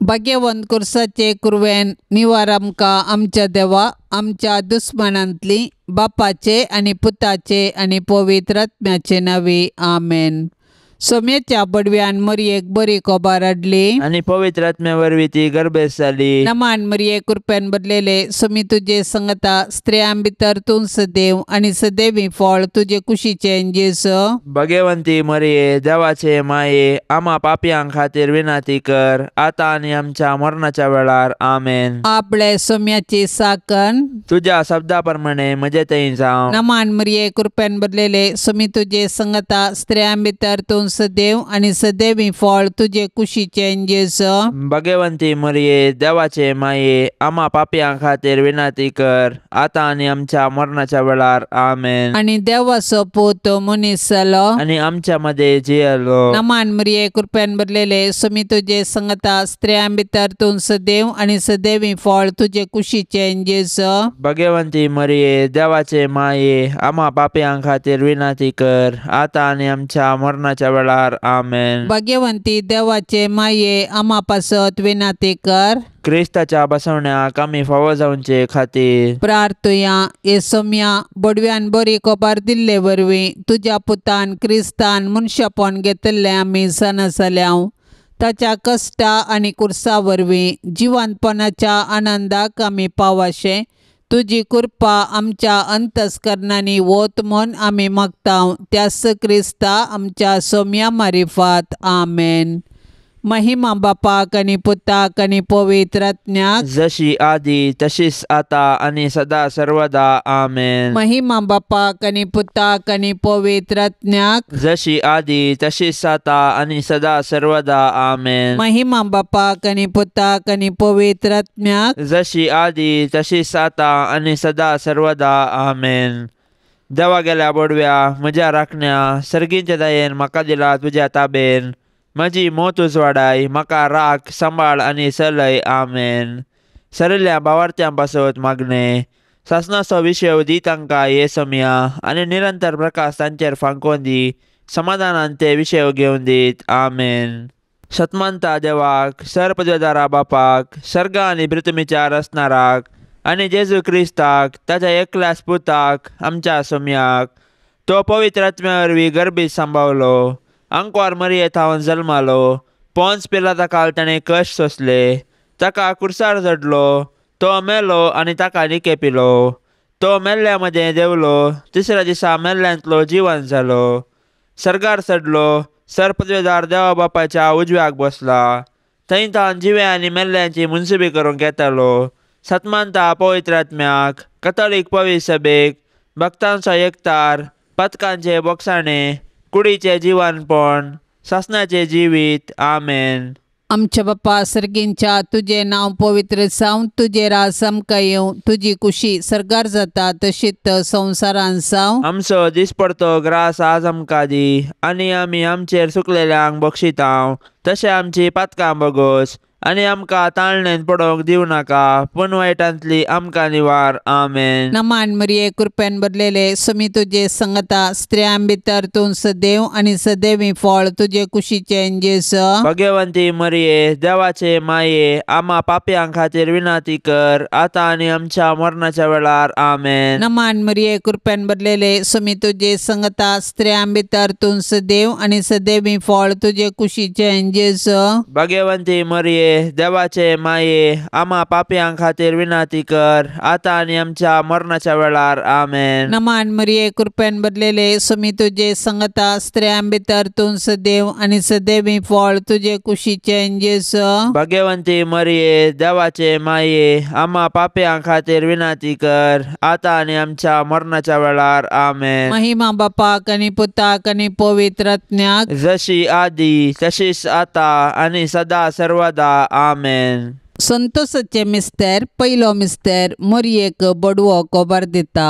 भाग्यवंत कुर्साचे कुरवेन निवार आमकां आमच्या देवा आमच्या दुस्मनांतली बापाचे आनी पुताचे आनी पवित्र आत्म्याचे नांवी आमेन। सोम्याच्या बडव्यान मरयेक बरी कोबार हाडली आणि पवित्र आत्म्या वरवीं ती गर्भेस जाली। नमान मरये कृपेन बदलेले सोमी तुजे संगता स्त्रियां भितर तूं सदैव आनी सदैवी फळ तुजे कुशीचे जेसो। भाग्यवंती मरिये देवाचे माये आम्हा पापयांक खातीर विनाती कर आता आनी आमच्या मरणाच्या वेळार आमेन। आपले सोम्याची साकन तुझ्या शब्दा प्रमाणे म्हजे थंय जावं। नमान मरये कृपेन बदलेले सोमी तुजे संगता स्त्रियां भितर तूं सदैव आनी सदैवी फळ तुजे कुशीचे जेसो। भाग्यवंती मरिये देवाचे माये आम्हा पापयांक खातीर विनाती कर आता आनी आमच्या मरणाच्या वेळार आमेन। आनी देवाचो पूत मनीस जालो आणि आमच्या मध्ये जियेलो। नमान मरये कृपेन बदलेले सोमी तुजे संगता स्त्रियां भितर तूं सदैव आनी सदैवी फळ तुजे कुशीचे जेसो। भाग्यवंती मरिये देवाचे माये आम्हा पापयांक खातीर विनाती कर आता आनी आमच्या मरणाच्या वेळार आमेन। भाग्यवंती देवाचे माये आम्हा पासत विनाती कर क्रिस्ताच्या बसवण्याक आमी फावो जावचे खातीर प्रार्थुया। ये सोम्या बडव्यान बरी कोबार दिल्ले वरवीं तुज्या पुतान क्रिस्तान मनशापण घेतले आमी सणसल्याव ताच्या कश्टा आनी कुर्सा वरवीं जिवंतपणाच्या आनंदाक आमी पावाशे तुजी कृपा आमच्या अंतस्करणांनी वोत म्हूण आमी मागताव त्यास क्रिस्ता आमच्या सोम्या मारिफात आमेन। महिमा बापाक आनी पुताक आनी पवित्र आत्म्याक जशी आदी तशीच आता आनी सदा सर्वदा आमेन। महिमा बापाक आनी पुताक आनी पवित्र आत्म्याक जशी आदी तशीच आता आनी सदा सर्वदा आमेन। महिमा बापाक आनी पुताक आनी पवित्र आत्म्याक जशी आदी तशीच आता आनी सदा सर्वदा आमेन। देवा गेल्या बडव्या म्हज्या राखण्या सर्गींच्या दयेन म्हाका दिला तुज्या ताबेन म्हजी मोत उजवाडाय म्हाका राख सांबाळ आनी चलय आमेन। सरल्या भावार्थ्यां पासत मागणे सासणाचो विशय दी तांकां ये सोम्या आनी निरंतर प्रकाश तांचेर फांकोवन दी समाधानान ते विशय घेवन दीत आमेन। शतमंता देवाक सरपदवेदारा बापाक सर्गा आनी पृथ्वीच्या रचणाराक आनी जेजू क्रिस्ताक ताच्या एकल्याच पुताक आमच्या सोम्याक तो पवित्र आत्म्या वरवीं गर्भीत सांबावलो आंकवार मरये थावन जल्मालो पोंच पिलाता काल ताणें कश्ट सोंसले ताका कुर्सार चडलो तो मेलो आनी ताका निकेपिलो तो मेल्ल्या मदें देवलो तिसऱ्या दिसा मेल्ल्यांतलो जिवंत जालो सर्गार चडलो सरपदवेदार देवा बापाच्या उजव्याक बसला थंय थावन जिवे आनी मेल्ल्यांची मुनसिबी करूंक येतालो। सतमानता पवित्र आत्म्याक कथोलीक पवित्र सभेक भक्तांचो एकतार पथकांचे बोगसाणे कुडीचे जिवनपण सासणाचे जिवीत आमेन। आमच्या बापा सर्गींच्या तुझे नाव पवित्र जावं तुझे राज आमकां येवं तुजी कुशी सर्गार जाता तशीच संवसारान जावं। आमचो दिसपडतो ग्रास आज आमकां दी आनी आमी आमचेर सुकलेल्यांक बक्षितांव तशें आमची पातकां बगोस आनी आमकां ताळणेन पडोवंक दिवं नाका पूण वायटांतली आमकां निवार आमेन। नमान मरये कृपेन बदलेले सोमी तुजे संगता स्त्रियां भितर तूं सदैव आनी सदैवी फळ तुजे कुशीचे जेसो। भाग्यवंती मरिये देवाचे माये आम्हा पापयांक खातीर विनाती कर आता आनी आमच्या मरणाच्या वेळार आमेन। नमान मरये कृपेन बदलेले सोमी तुजे संगता स्त्रियां भितर तूं सदैव आनी सदैवी फळ तुजे कुशीचे जेसो। भाग्यवंती मरिये देवाचे माये आम्हा पापयांक खातीर विनाती कर आता आनी आमच्या मरणाच्या वेळार आमेन। नमान मरये कृपेन बदलेले सोमी तुजे संगता स्त्रियां भितर तूं सदैव आनी सदैवी फळ तुजे कुशीचे जेसो। भाग्यवंती मरिये देवाचे माये आम्हा पापयांक खातीर विनाती कर आता आनी आमच्या मरणाच्या वेळार आमेन। महिमा बापाक आनी पुताक आनी पवित्र आत्म्याक जशी आदी तशीच आता आनी सदा सर्वदा आमेन। संतोषाचे मिस्तेर पयलो मिस्तेर मरयेक बडवो कोबार दिता।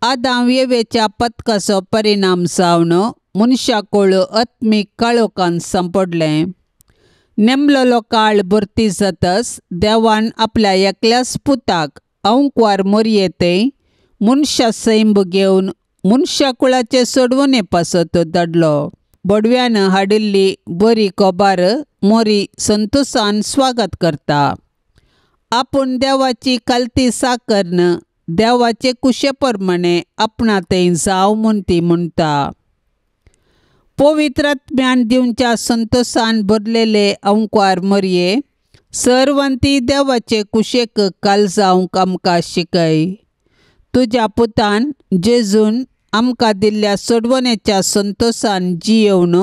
आदाम येवेच्या पथकाचो परिणाम जावन मनशाकुळ आत्मीक काळोखान सांपडलें। नेमलेलो काळ भरती जातच देवान आपल्या एकल्याच पुताक अंकवार मरयेते मनशा सैम घेवन मनशाकुळाचे सोडवणे पासत धाडलो। बडव्यानं हाडिल्ली बरी कोबार मोरी संतोषान स्वागत करता. आपूण देवाची कालती साकरन देवाचे कुशेप्रमाणे आपणातय जाव म्हूण ती म्हणटा. पवित्र आत्म्यान दिवच्या संतोषान भरलेले अंकार मरये, सर्वंती देवाचे कुशेक काल जावंक आमकां शिकय. तुज्या पुतान जेजून आमकां दिल्ल्या सोडवणेच्या संतोषान जियेवन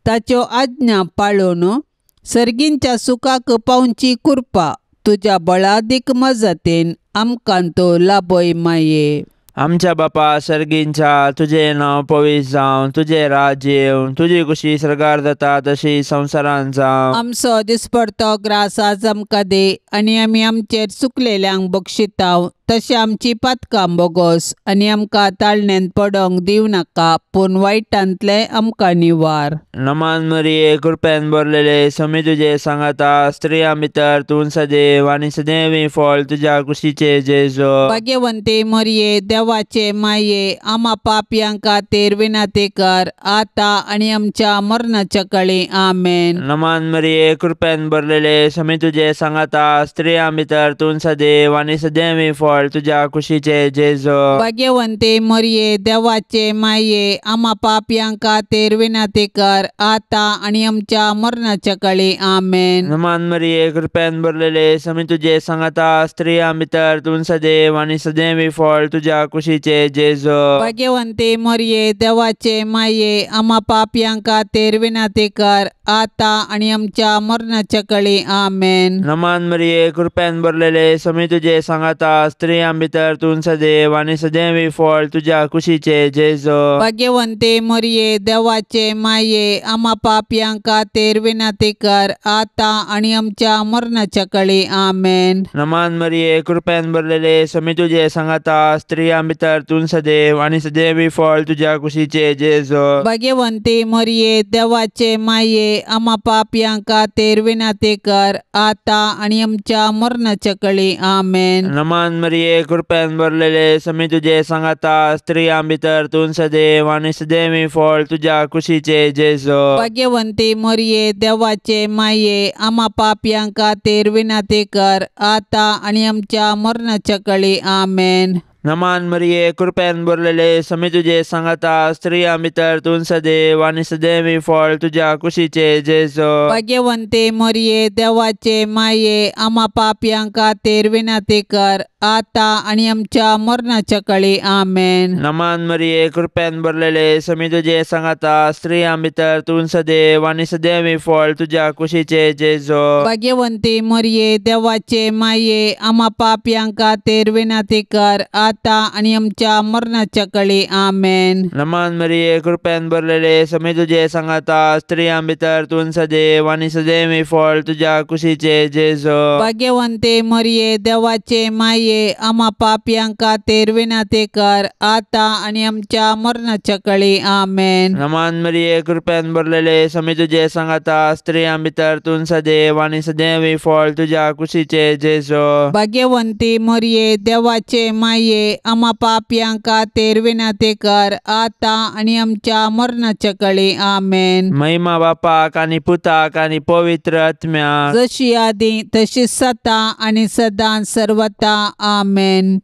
ताच्यो आज्ञा पाळोवन सर्गींच्या सुखाक पावची कृपा तुज्या बळादीक मजतेन आमकां तो लाभय माये. आमच्या बापा सर्गींच्या, तुझे नाव पवित्र जावं, तुझे राज्य येवं, तुझी कुशी सरकार जाता तशी संवसारान जावं. आमचो दिसपडतो ग्रास आज आमकां दे, आनी आमी आमचेर चुकलेल्यांक बक्षितांव, तशें आमची पातकां बोगोस, आनी आमकां ताळण्यांत पडोंक दिव नाका, पूण वायटांतले आमकां निवार. नमान मरिये, कृपेन भरलेले समी तुझे सांगाता, स्त्रियां भितर तूं सदैव आनी सदैवी फळ तुझ्या कुशीचे जेजो. भाग्यवंते मरिये, देवाचे माये, आम्हा पापयांक खातीर विनंती कर, आता आनी आमच्या मरणाच्या काळी आमेन. नमान मरिये, कृपेन भरलेले समी तुझे सांगाता, स्त्रियां भितर तूं सदैव आनी सदैवी फळ तुझ्या कुशीचे जेजो. भाग्यवंते मरिये, देवाचे माये, आम्हा पापयांक खातीर विनंती कर, आता आनी आमच्या मरणाच्या काळी आमेन. नमान मरिये, कृपेन भरलेले समी तुझे सांगाता, स्त्रियां भितर तूं सदैव आनी सदैवी फळ तुझ्या कुशीचे जेजो. भाग्यवंते मरिये, देवाचे माये, आम्हा पापयांक खातीर विनंती कर, आता आनी आमच्या मरणाच्या काळी आमेन. नमान मरिये, कृपेन भरलेले समी तुझे सांगाता, स्त्रियां भितर तूं सदैव आनी सदैवी फळ तुझ्या कुशीचे जेजो. भाग्यवंते मरिये, देवाचे माये, आम्हा पापयांक खातीर विनंती कर, आता आनी आमच्या मरणाच्या काळी आमेन. नमान मरिये, कृपेन भरलेले समी तुझे सांगाता, स्त्रियां भितर तूं सदैव आनी सदैवी फळ तुझ्या कुशीचे जेजो. भाग्यवंते मरिये, देवाचे माये, आम्हा पापयांक खातीर विनंती कर, आता आनी आमच्या मरणाच्या काळी आमेन. नमान मरिये, कृपेन भरलेले समी तुझे सांगाता, स्त्रियां भितर तूं सदैव आनी सदैवी फळ तुझ्या कुशीचे जेजो. भाग्यवंते मरिये, देवाचे माये, आम्हा पापयांक खातीर विनंती कर, आता आनी आमच्या मरणाच्या काळी आमेन. नमान मरिये, कृपेन भरलेले समी तुझे सांगाता, स्त्रियां भितर तूं सदैव आनी सदैवी फळ तुझ्या कुशीचे जेजो. भाग्यवंते मरिये, देवाचे माये, आम्हा पापयांक खातीर विनंती कर, आता आनी आमच्या मरणाच्या काळी आमेन. नमान मरिये, कृपेन भरलेले समी तुझे सांगाता, स्त्रियां भितर तूं सदैव आनी सदैवी फळ तुझ्या कुशीचे जेजो. भाग्यवंते मरिये, देवाचे माये, आम्हा पापयांक खातीर विनंती कर, आता आनी आमच्या मरणाच्या काळी आमेन. नमान मरिये, कृपेन भरलेले समी तुझे सांगाता, स्त्रियां भितर तूं सदैव आनी सदैवी फळ तुझ्या कुशीचे जेजो. भाग्यवंते मरिये, देवाचे माये, आम्हा पापयांक खातीर विनंती कर, आता आनी आमच्या मरणाच्या काळी आमेन. नमान मरिये, कृपेन भरलेले समी तुझे सांगाता, स्त्रियां भितर तूं सदैव आनी सदैवी फळ तुझ्या कुशीचे जेजो. भाग्यवंते मरिये, देवाचे माये, आम्हा पापयांक खातीर विनंती कर, आता आनी आमच्या मरणाच्या काळी आमेन. महिमा बापाक आनी पुताक आनी पवित्र आत्म्याक, जशी आदी तशीच सता आनी सदां सर्वता आमेन.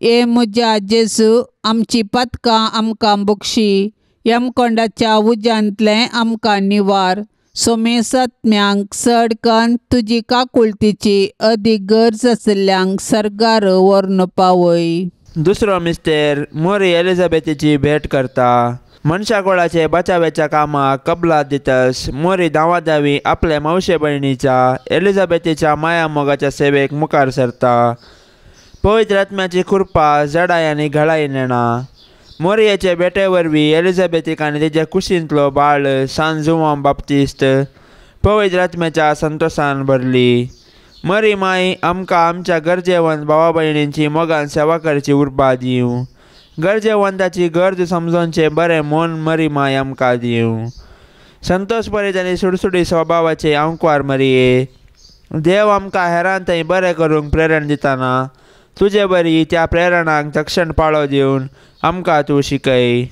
ए म्हज्या जेजू, आमची पातकां आमकां बक्षी, यमकोंडाच्या उज्यांतले आमकां निवार. सोमेस आत्म्यांक सडकन तुजी काकुळतीची अदीक गरज आशिल्ल्यांक सर्गार व्हरून पावय. दुसरो मिस्तेर मोरी एलिझाबेथीची भेट करता. मनशा कुळाचे बचावाच्या कामाक कबलात दितस मोरी दावी आपल्या मावशे भयणीच्या एलिझाबेथीच्या माया मोगाच्या सेवेक मुखार सरता. पवित्र आत्म्याची कृपा जडाय आनी घळाई नेणा. मोरयेचे भेटे वरवीं एलिझाबेथीक आनी तिच्या कुशींतलो बाळ सान जुवान बाप्तिस्त पवित्र आत्म्याच्या संतोषान भरली. मरी माई आमकां आमच्या गरजेवंत भावा भयणींची मोगान सेवा करची उर्बा दिवं. गरजेवंताची गरज समजोवचे बरें मन मरी माय आमकां दिवं. संतोष भरीत आनी सुडसुडी स्वभावाचे अंकार मरिये, देव आमकां हेरांतय बरें करूंक प्रेरण दितना तुजे बरी त्या प्रेरणाक तक्षण पाळो दिवन आमकां तूं शिकय.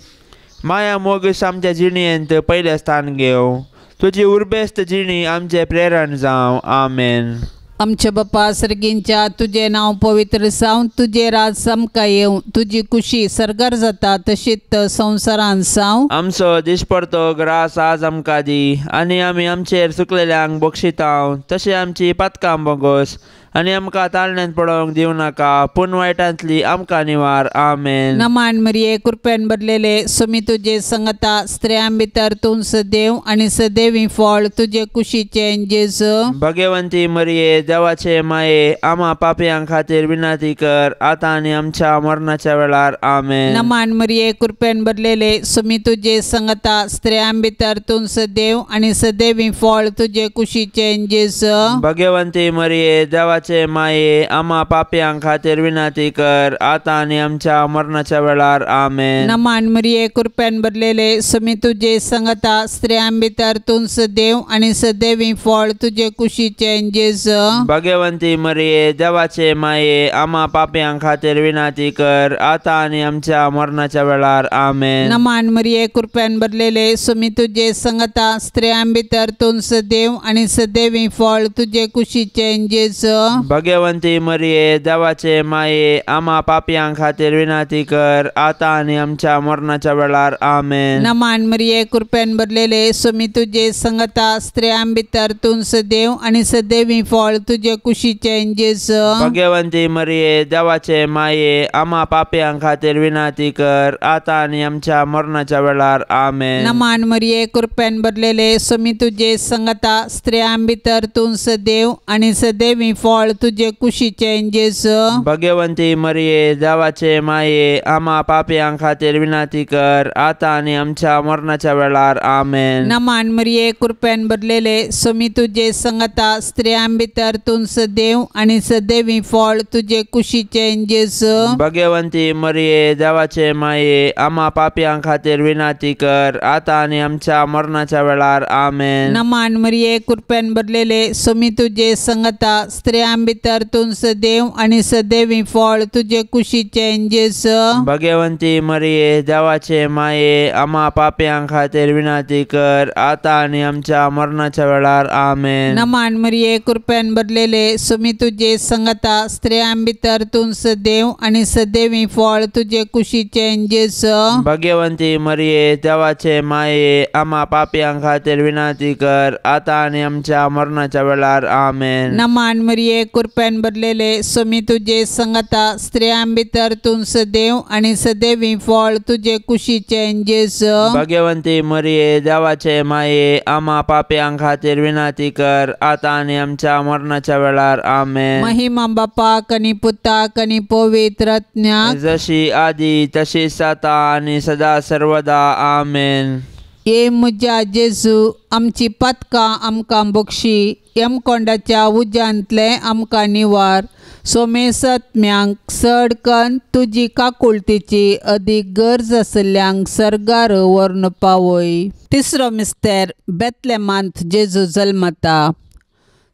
माया मोगीस आमच्या जिणेंत पयलें स्थान घेव. तुजी उर्बेस्त जिणी आमचे प्रेरण जावं. आमेन. आमचे बापा सर्गींच्या तुझे नाव पवित्र जावं, तुझे राज समका येवं, तुझी कुशी सरकार जाता तशीच संवसारान जावं. आमचो दिसपडतो ग्रास आज आमकां दी, आनी आमी आमचेर चुकलेल्यांक बक्षितांव, तशें आमची पातकां बोगोस आनी आमकां ताळण्यांत पडोवंक दिवं नाका, पूण वायटांतली आमकां निवार. आमेन. नमान मरिये कृपेन भरलेले सुमी तुझे संगता स्त्रियां भितर तूं सदैव आनी सदैवी फळ तुझे कुशीचे जेजू. भगवंती मरिये देवाचे माये, आम्हा पापयांक खातीर विनंती कर, आतां आनी आमच्या मरणाच्या वेळार. आमेन. नमान मरिये कृपेन भरलेले सुमी तुझे संगता स्त्रियां भितर तूं सदैव आनी सदैवी फळ तुझे कुशीचे जेजू. भगवंती मरिये देवाचे माये, आम्हा पापयांक खातीर विनंती कर, आतां आनी आमच्या मरणाच्या वेळार. आमेन. नमान मरिये कृपेन भरलेले सुमी तुझे संगता स्त्रियां भितर तूं सदैव आनी सदैवी फळ तुझे कुशीचे जेजू. भगवंती मरिये देवाचे माये, आम्हा पापयांक खातीर विनंती कर, आतां आनी आमच्या मरणाच्या वेळार. आमेन. नमान मरिये कृपेन भरलेले सुमी तुझे संगता स्त्रियां भितर तूं सदैव आनी सदैवी फळ तुझे कुशीचे जेजू. भगवंती मरिये देवाचे माये, आम्हा पापयांक खातीर विनंती कर, आतां आनी आमच्या मरणाच्या वेळार. आमेन. नमान मरिये कृपेन भरलेले सुमी तुझे संगता स्त्रियां भितर तूं सदैव आनी सदैवी फळ तुझे कुशीचे जेजू. भगवंती मरिये देवाचे माये, आम्हा पापयांक खातीर विनंती कर, आतां आनी आमच्या मरणाच्या वेळार. आमेन. नमान मरिये कृपेन भरलेले सुमी तुझे संगता स्त्रियां भितर तूं सदैव आनी सदैवी फळ तुझे कुशीचे जेजू. भगवंती मरिये देवाचे माये, आम्हा पापयांक खातीर विनंती कर, आतां आनी आमच्या मरणाच्या वेळार. आमेन. नमान मरिये कृपेन भरलेले सुमी तुझे संगता स्त्रियां भितर तूं सदैव आनी सदैवी फळ तुझे कुशीचे जेजू. भगवंती मरिये देवाचे माये, आम्हा पापयांक खातीर विनंती कर, आतां आनी आमच्या मरणाच्या वेळार. आमेन. नमान मरिये कृपेन भरलेले सुमी तुझे संगता स्त्रियां भितर तूं सदैव आनी सदैवी फळ तुझे कुशीचे जेजू. भगवंती मरिये देवाचे माये, आम्हा पापयांक खातीर विनंती कर, आतां आनी आमच्या मरणाच्या वेळार. आमेन. नमान मरिये कृपेन भरलेले सुमी तुझे संगता स्त्रियां भितर तूं सदैव आनी सदैवी फळ तुझे कुशीचे जेजू. भगवंती मरिये देवाचे माये, आम्हा पापयांक खातीर विनंती कर, आतां आनी आमच्या मरणाच्या वेळार. आमेन. नमान मरिये कृपेन भरलेले सुमी तुझे संगता स्त्रियां भितर तूं सदैव आनी सदैवी फळ तुझे कुशीचे जेजू. भगवंती मरिये देवाचे माये, आम्हा पापयांक खातीर विनंती कर, आतां आनी आमच्या मरणाच्या वेळार. आमेन. महिमा बापाक आनी पुताक आनी पवित्र आत्म्याक, जशी आदी तशीच आता आनी सदा सर्वदा. आमेन. ये म्हज्या जेजू, आमची पातकां आमकां बक्षी, यमकोंडाच्या उज्यांतले आमकां निवार. सोमेस आत्म्यांक चडकन तुजी काकुळतीची अदीक गरज आसल्यांक सर्गार व्हरून पावय. तिसरो मिस्तेर बेतलेमांत जेजू जल्मता.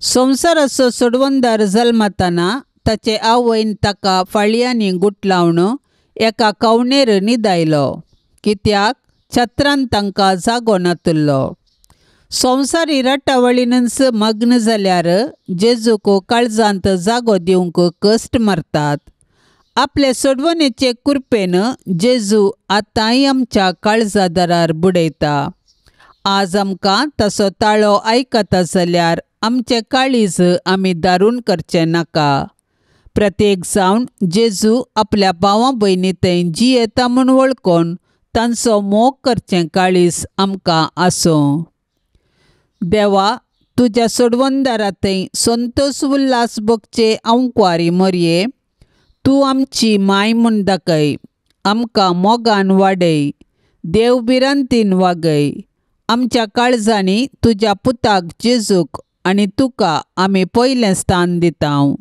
संवसाराचो सोडवंदार जल्मतना ताचे आवयन ताका फाळयांनी गुट लावन एका कवणेर न्हिदायलो, कित्याक छत्रान तांकां जागो नातुल्लो. संवसारी रटावळीनच मग्न जाल्यार जेजूक काळजांत जागो दिवंक कश्ट मारतात. आपले सोडवणेचे कृपेन जेजू आतांय आमच्या काळजादारार बुडयता. आज आमकां ताचो ताळो आयकता जाल्यार आमचे काळीज आमी दारून करचें नाका. प्रत्येक जावन जेजू आपल्या भावां भयणी थंय जियेता म्हूण वळखून तांचो मोग करचें काळीज आमकां आसूं. देवा, तुज्या सोडवंदारा थंय संतोश उल्हास भोगचे आंवकवारी मरये, तूं आमची माय म्हूण दाखय. आमकां मोगान वाडय, देवबिरांतीन वागय. आमच्या काळजांनी तुज्या पुताक जेजूक आनी तुका आमी पयलें स्थान दितांव.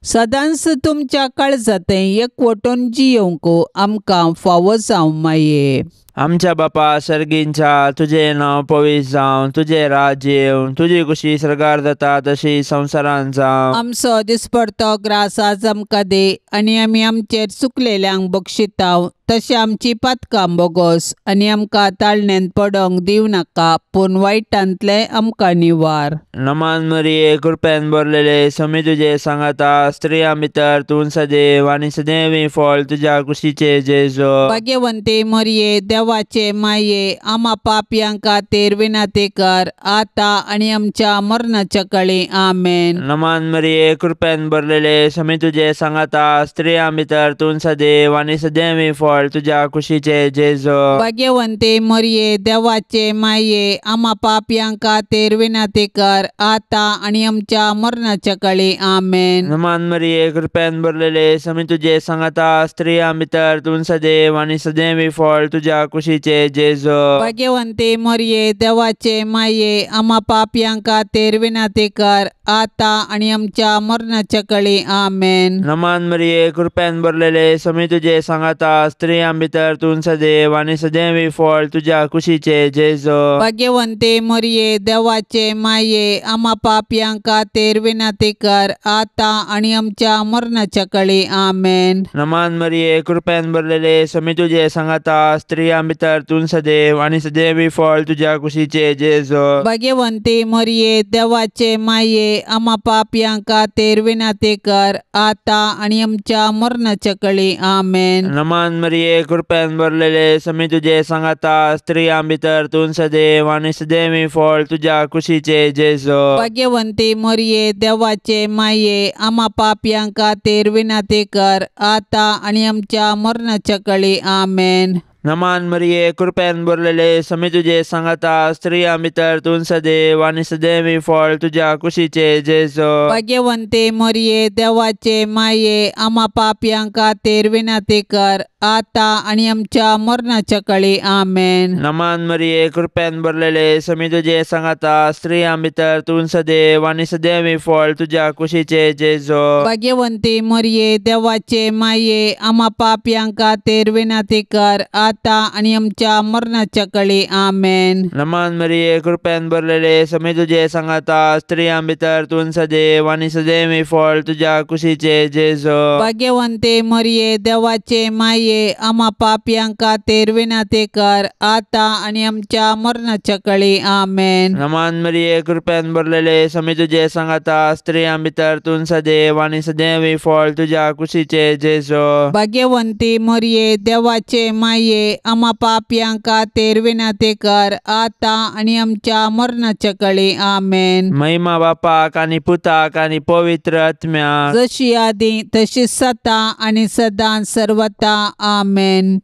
सदांच तुमच्या काळजांत एकवटून जियोंक आमकां फावो जावं माये. आमच्या बापा सर्गींच्या तुझे नाव पवित्र जावं, तुझे राज्य येवं, तुझी कुशी सरकार जाता तशी संवसारांत जावं. आमचो दिसपडतो ग्रास आज आमकां दे, आनी आमी आमचेर चुकलेल्यांक बक्षितांव, तशें आमची पातकां बोगोस, आनी आमकां ताळण्यांत पडोंक दिव नाका, पूण वायटांतले आमकां निवार. नमान मरिये कृपेन भरलेले समी तुझे सांगाता, स्त्रियां भितर तूं सदैव आनी सदैवी फळ तुझ्या कुशीचे जेजो. भाग्यवंते मरिये देवाचे माये, आम्हा पापयांक खातीर विनंती कर, आतां आनी आमच्या मरणाच्या काळी आमेन. नमान मरिये कृपेन भरलेले समी तुझे सांगाता, स्त्रियां भितर तूं सदैव आनी सदैवी फळ तुझ्या कुशीचे जेजो. भाग्यवंते मरिये देवाचे माये, आम्हा पापयांक खातीर विनंती कर, आतां आनी आमच्या मरणाच्या काळी आमेन. नमान मरिये कृपेन भरलेले समी तुझे सांगाता, स्त्रियां भितर तूं सदैव आनी सदैवी फळ तुझ्या कुशीचे जेजो. भाग्यवंते मरिये देवाचे माये, आम्हा पापयांक खातीर विनंती कर, आतां आनी आमच्या मरणाच्या काळी आमेन. नमान मरिये कृपेन भरलेले समी तुझे सांगाता, स्त्रियां भितर तूं सदैव आनी सदैवी फळ तुझ्या कुशीचे जेजो. भाग्यवंते मरिये देवाचे माये, आम्हा पापयांक खातीर विनंती कर, आतां आनी आमच्या मरणाच्या काळी आमेन. नमान मरिये कृपेन भरलेले समी तुझे सांगाता, स्त्रियां भितर तूं सदैव आनी सदैवी फळ तुझ्या कुशीचे जेजो. भाग्यवंते मरिये देवाचे माये, आम्हा पापयांक खातीर विनंती कर, आतां आनी आमच्या मरणाच्या काळी आमेन. नमान मरिये कृपेन भरलेले समी तुझे सांगाता, स्त्रियां भितर तूं सदैव आनी सदैवी फळ तुझ्या कुशीचे जेजो. भाग्यवंते मरिये देवाचे माये, आम्हा पापयांक खातीर विनंती कर, आतां आनी आमच्या मरणाच्या काळी आमेन. नमान मरिये कृपेन भरलेले समी तुझे सांगाता, स्त्रियां भितर तूं सदैव आनी सदैवी फळ तुझ्या कुशीचे जेजो. भाग्यवंते मरिये देवाचे माये, आम्हा पापयांक खातीर विनंती कर, आतां आनी आमच्या मरणाच्या काळी आमेन. नमान मरिये कृपेन भरलेले समी तुझे सांगाता, स्त्रियां भितर तूं सदैव आनी सदैवी फळ तुझ्या कुशीचे जेजो. भाग्यवंते मरिये देवाचे माये, आम्हा पापयांक खातीर विनंती कर, आतां आनी आमच्या मरणाच्या काळी आमेन. नमान मरिये कृपेन भरलेले समी तुझे सांगाता, स्त्रियां भितर तूं सदैव आनी सदैवी फळ तुझ्या कुशीचे जेजो. भाग्यवंते मरिये देवाचे माये, आम्हा पापयांक खातीर विनंती कर, आतां आनी आमच्या मरणाच्या काळी आमेन. नमान मरिये कृपेन भरलेले समी तुझे सांगाता, स्त्रियां भितर तूं सदैव आनी सदैवी फळ तुझ्या कुशीचे जेजो. भाग्यवंती मरिये देवाचे माये, आम्हा पापयांक खातीर विनंती कर, आतां आनी आमच्या मरणाच्या काळी आमेन. महिमा बापाक आनी पुताक आनी पवित्र आत्म्याक, जशी आदी तशीच सता आनी सदां सर्वता आमेन.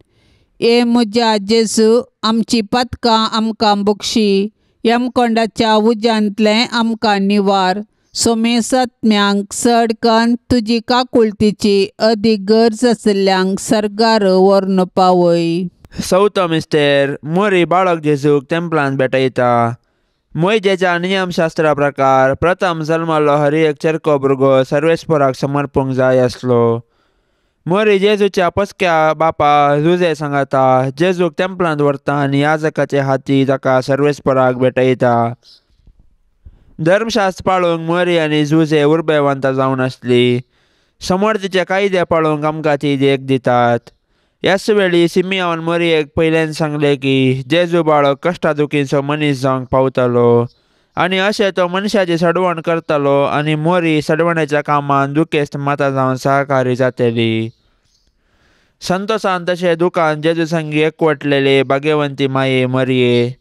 ए म्हज्या जेजू, आमची पातकां आमकां बक्षी, यमकोंडाच्या उज्यांतले आमकां निवार. सोमेस आत्म्यांक चड कन्न तुजी काकुळतीची अदीक गरज आशिल्ल्यांक सर्गार व्हरून पावय. चवथो मिस्तेर मोरी बाळक जेजूक तेंपलांत भेटयता. मोयजेच्या नियमशास्त्रा प्रकार प्रथम जल्मलो हर एक चरको भुरगो सर्वेस्पराक समर्पूंक जाय आसलो. मोरी जेजूच्या पसक्या बापा जुजे सांगाता, जेजूक तेंपलांत व्हरता आनी याजकाचे हाती ताका सर्वेस्पराक भेटयता. धर्मशास्त्र पाळूंक मोरी आनी जुजे उर्बेवंत जावन आसली. समर्थीचे कायदे पाळूंक आमकां ती देख दितात. ह्याच वेळी सिमियोन मोरयेक पयलें सांगलें की जेजू बाळक कश्टादुखीचो मनीस जावंक पावतलो आनी अशें तो मनशाची सडवण करतलो आनी मोरी सडवणेच्या कामान दुखेस्त माता जावन सहकारी जातली. संतोशान तशें दुखान जेजू संगी एकवटलेले भाग्यवंती माये मरिये,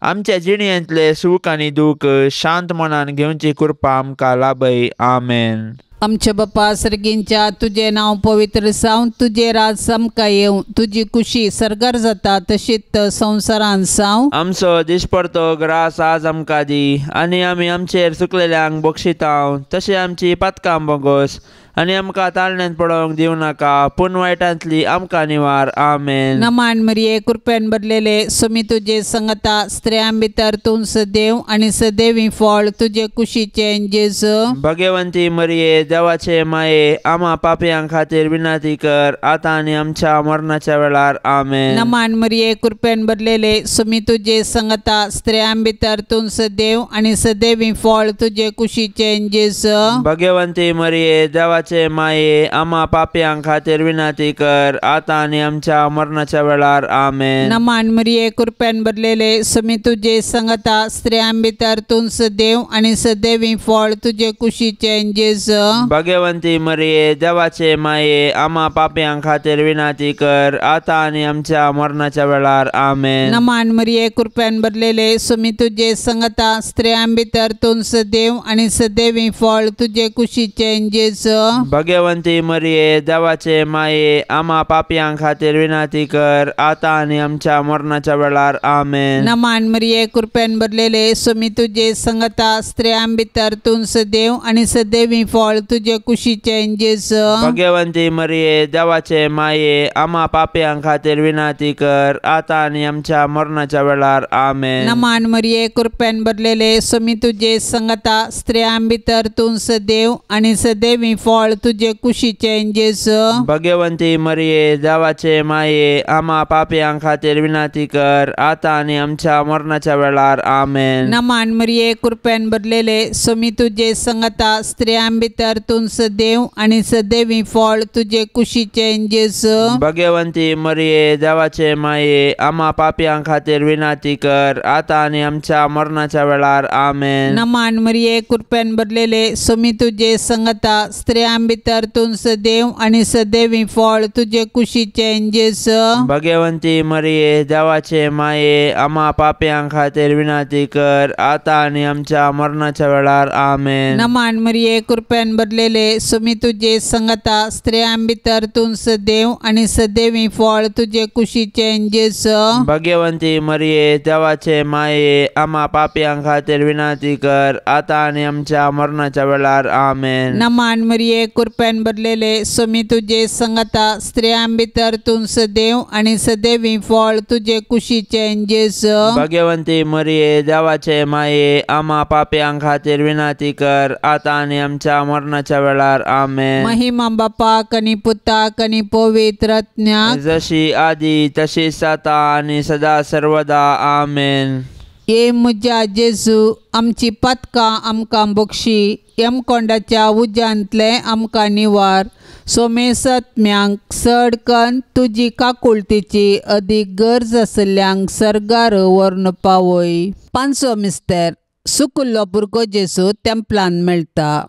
आमच्या जिणयेंतले सूख आनी दूख शांत मनान घेवची कृपा आमकां लाभय. आमेन. आमचे बापा सर्गींच्या, तुझे नाव पवित्र जावं, तुझे राज सामका येवं, तुजी कुशी सरगार जाता तशीच संवसारांत जावं. आमचो दिसपडतो ग्रास आज आमकां दी, आनी आमी आमचेर चुकलेल्यांक बक्षितांव, तशें आमची पातकां बोगोस, आनी आमकां ताळण्यांत पडोवंक दिवं नाका, पूण वायटांतली आमकां निवार. आमेन. नमान मरिये कृपेन भरलेले सुमी तुजे संगता स्त्रियां भितर तूं सदैव आणि सदैवी फळ तुजे कुशीचें जेजू. भगवंती मरिये देवाचे माये, आम्हा पापयां खातीर विनंती कर, आतां आनी आमच्या मरणाच्या वेळार. आमेन. नमान मरिये कृपेन भरलेले सुमी तुजे संगता स्त्रियां भितर तूं सदैव आणि सदैवी फळ तुजे कुशीचें जेजू. भगवंती मरिये देवाचे माये, आम्हा पापयां खातीर विनंती कर, आतां आनी आमच्या मरणाच्या वेळार. आमेन. नमान मरिये कृपेन भरलेले सुमी तुजे संगता स्त्रियां भितर तूं सदैव आणि सदैवी फळ तुजे कुशीचें जेजू. भगवंती मरिये देवाचे माये, आम्हा पापयां खातीर विनंती कर, आतां आनी आमच्या मरणाच्या वेळार. आमेन. नमान मरिये कृपेन भरलेले सुमी तुजे संगता स्त्रियां भितर तूं सदैव आणि सदैवी फळ तुजे कुशीचें जेजू. भगवंती मरिये देवाचे माये, आम्हा पापयां खातीर विनंती कर, आतां आनी आमच्या मरणाच्या वेळार. आमेन. नमान मरिये कृपेन भरलेले सुमी तुजे संगता स्त्रियां भितर तूं सदैव आणि सदैवी फळ तुजे कुशीचें जेजू. भगवंती मरिये देवाचे माये, आम्हा पापयां खातीर विनंती कर, आतां आनी आमच्या मरणाच्या वेळार. आमेन. नमान मरिये कृपेन भरलेले सुमी तुजे संगता स्त्रियां भितर तूं सदैव आणि सदैवी फळ तुजे कुशीचें जेजू. भगवंती मरिये देवाचे माये, आम्हा पापयां खातीर विनंती कर, आतां आनी आमच्या मरणाच्या वेळार. आमेन. नमान मरिये कृपेन भरलेले सुमी तुजे संगता स्त्रियां भितर तूं सदैव आणि सदैवी फळ तुजे कुशीचें जेजू. भगवंती मरिये देवाचे माये, आम्हा पापयां खातीर विनंती कर, आतां आनी आमच्या मरणाच्या वेळार. आमेन. नमान मरिये कृपेन भरलेले सुमी तुजे संगता स्त्रियां भितर तूं सदैव आणि सदैवी फळ तुजे कुशीचें जेजू. भगवंती मरिये देवाचे माये, आम्हा पापयां खातीर विनंती कर, आतां आनी आमच्या मरणाच्या वेळार. आमेन. नमान मरिये कृपेन भरलेले सुमी तुजे संगता स्त्रियां भितर तूं सदैव आणि सदैवी फळ तुजे कुशीचें जेजू. भगवंती मरिये देवाचे माये, आम्हा पापयां खातीर विनंती कर, आतां आनी आमच्या मरणाच्या वेळार. आमेन. नमान मरिये कृपेन भरलेले सुमी तुजे संगता स्त्रियां भितर तूं सदैव आणि सदैवी फळ तुजे कुशीचें जेजू. भगवंती मरिये देवाचे माये, आम्हा पापयां खातीर विनंती कर, आतां आनी आमच्या मरणाच्या वेळार. आमेन. महिमा बापाक आणि पुताक आणि पवित्र आत्म्याक, जशी आदी तशीच आता आणि सदा सर्वदा. आमेन. ये म्हज्या जेजू, आमची पातकां आमकां बक्षी, यमकोंडाच्या उज्यांतले आमकां निवार. सोमेसत्म्यांक सडकन तुजी काकुळतीची अदीक गरज आसल्यांक सर्गार व्हरून पावय. पांचवो मिस्तेर, सुकुल्लो भुरगो जेजू तेंपलान मेळटा.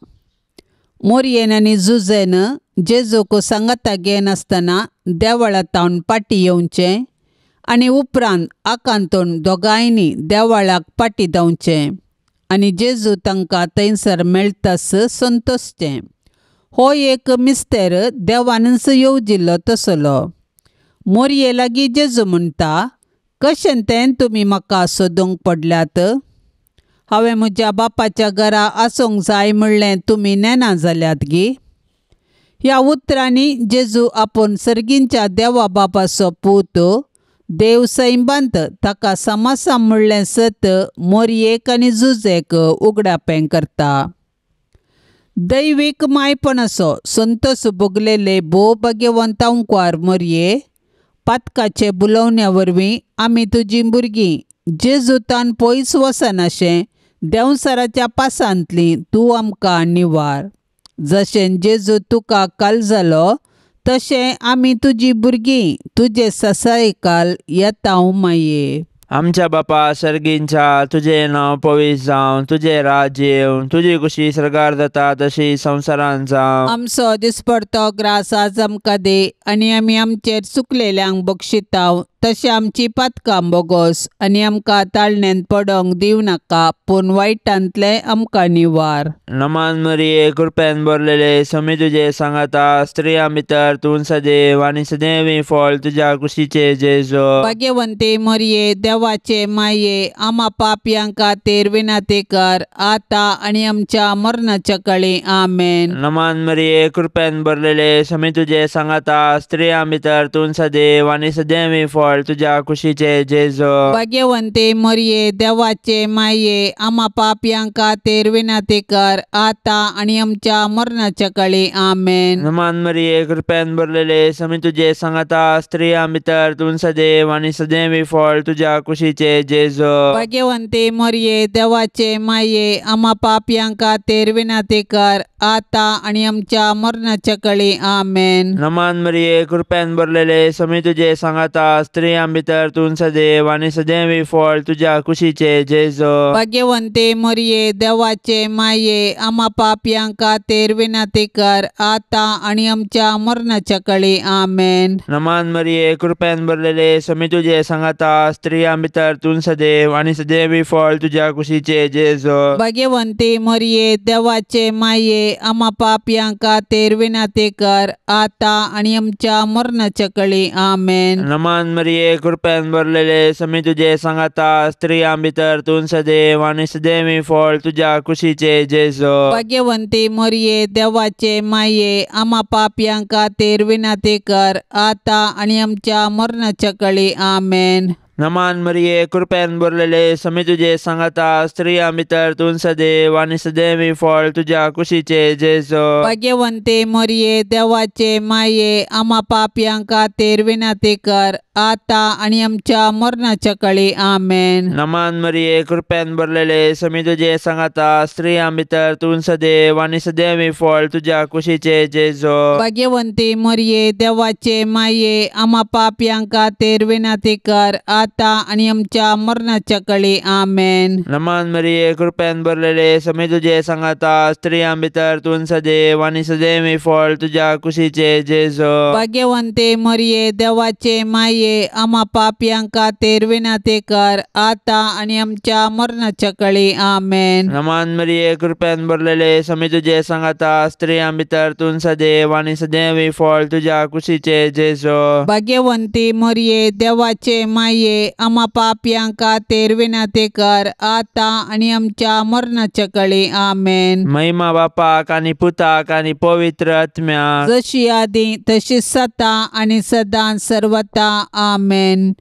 मोरयेन आनी जुजेन जेजूक सांगाता घेन आसतना देवळांतावन पाटी येवचें आनी उपरांत आकांतून दोगांयनी देवळाक पाटी धांवचें आनी जेजू तांकां थंयसर मेळटास संतोसचें. हो एक मिस्तेर देवानच येवजिल्लो तसलो. मोरये लागीं जेजू म्हणटा, कशें तें तुमी म्हाका सोदूंक पडल्यात? हांवें म्हज्या बापाच्या घरा आसूंक जाय म्हणलें तुमी नेना जाल्यात गी. ह्या उतरांनी जेजू आपूण सर्गींच्या देवा बापाचो पूत देव सैबांत ताका समासा म्हणलें सत मोरयेक आनी जुजेक उगडापें करता. दैवीक मायपणाचो संतोस भोगलेले भोव भाग्यवंतांकार मोरये, पातकाचे बुलोवण्या वरवीं आमी तुजीं भुरगीं जेजूतान पयस वचनाशें देंवसराच्या पासांतलीं तूं आमकां निवार. जशें जेजू तुका काल जालो तशें आमी तुजीं भुरगीं तुजे ससायेकाल येतांव माये. आमच्या बापा सर्गींच्या, तुझे नांव पवित्र जावं, तुझे राज्य येवं, तुजी कुशी सर्गार जाता तशी संवसारांत जावं. आमचो दिसपडतो ग्रास आज आमकां दे, आनी आमी आमचेर चुकलेल्यांक बक्षितांव तशें आमची पातकां बोगोस, आनी आमकां ताळण्यांत पडोंक दिवं नाका, पूण वायटांतले आमकां निवार. नमान मरिये कृपेन भरलेले समी तुजे सांगाता स्त्रियां भितर तूं सदैव आनी सदैवी फळ तुज्या कुशीचे जेजू. भाग्यवंती मरिये देवाचे माये आम्हा पापयांका तेर विनाते कर आता आणि आमच्या मरणाच्या काळी आमेन. नमान मरिये कृपेन भरलेले समी तुझे सांगाता स्त्रियां भितर तूं सदैव आणि सदैवी फळ तुझ्या कुशीचे जेजो. भाग्यवंते मरिये देवाचे माये आम्हा पापयांका तेर विनाते कर आता आणि आमच्या मरणाच्या काळी आमेन. नमान मरिये कृपेन भरलेले समी तुझे सांगाता स्त्रियां भितर तूं सदैव आणि सदैवी फळ तुझ्या कुशीचे जेजो. भाग्यवंते मरिये देवाचे माये आम्हा पापयांका तेर विनाते कर आता आणि आमच्या मरणाच्या काळी आमेन. नमान मरिये कृपेन भरलेले समी तुझे सांगाता स्त्रियां भितर तूं सदैव आणि सदैवी फळ तुझ्या कुशीचे जेजो. भाग्यवंते मरिये देवाचे माये आम्हा पापयांका तेर विनाते कर आता आणि आमच्या मरणाच्या काळी आमेन. नमान मरिये कृपेन भरलेले समी तुझे सांगाता स्त्रियां भितर तूं सदैव आणि सदैवी फळ तुझ्या कुशीचे जेजो. भाग्यवंते मरिये देवाचे माये आम्हा पापयांका तेर विनाते कर आता आणि आमच्या मरणाच्या काळी आमेन. नमान मरिये कृपेन भरलेले समी तुझे सांगाता स्त्रियां भितर तूं सदैव आणि सदैवी फळ तुझ्या कुशीचे जेजो. भाग्यवंते मरिये देवाचे माये आम्हा पापयांका तेर विनाते कर आता आणि आमच्या मरणाच्या काळी आमेन. नमान मरिये कृपेन भरलेले समी तुझे सांगाता स्त्रियां भितर तूं सदैव आणि सदैवी फळ तुझ्या कुशीचे जेजो. भाग्यवंते मरिये देवाचे माये आम्हा पापयांका तेर विनाते कर आता आणि आमच्या मरणाच्या काळी आमेन. नमान मरिये कृपेन भरलेले समी तुझे सांगाता स्त्रियां भितर तूं सदैव आणि सदैवी फळ तुझ्या कुशीचे जेजो. भाग्यवंते मरिये देवाचे माये आम्हा पापयांका तेर विनाते कर आता आणि आमच्या मरणाच्या काळी आमेन. नमान मरिये कृपेन भरलेले समी तुझे सांगाता स्त्रियां भितर तूं सदैव आणि सदैवी फळ तुझ्या कुशीचे जेजो. भाग्यवंते मरिये देवाचे माये आम्हा पापयांका तेर विनाते कर आता आणि आमच्या मरणाच्या काळी आमेन. नमान मरिये कृपेन भरलेले समी तुझे सांगाता स्त्रियां भितर तूं सदैव आणि सदैवी फळ तुझ्या कुशीचे जेजो. भाग्यवंती मरिये देवाचे माये आम्हा पापयांका तेर विनाते कर आता आणि आमच्या मरणाच्या काळी आमेन. महिमा बापाक आणि पुताक आणि पवित्र आत्म्याक जशी आदी तशी सता आणि सदां सर्वता आमेन.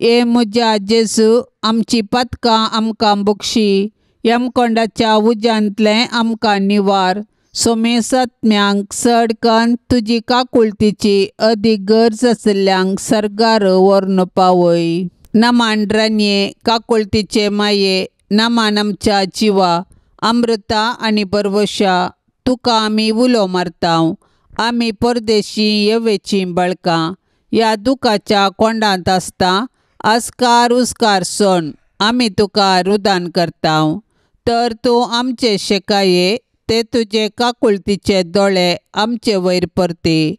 ए म्हज्या जेजू आमची पथकां आमकां बक्षी यमकोंडाच्या उज्यांतले आमकां निवार. सोमेस आत्म्यांक सडकन तुजी काकुळतीची अदीक गरज आसल्यांक सर्गार व्हरून पावय. नमांड्रान्ये काकुळतीचे माये नमान आमच्या जिवा अमृता आणि परवशा तुका आमी उलो मारताव. आमी परदेशी येवेची बळकां ह्या दुखाच्या कोंडांत आसता आस्कार उस्कार सोन आमी तुका रुदान करताव. तर तूं आमचे शेकाये ते तुजे काकुळतीचे दोळे आमचे वयर परते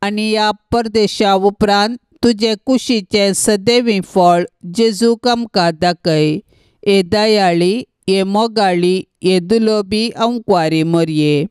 आनी ह्या परदेशा उपरांत तुजे कुशीचे सदैवी फळ जेजूक आमकां दाखय. ए दयाळी ए मोगाळी ए दुलोबी अंकवारी मरये.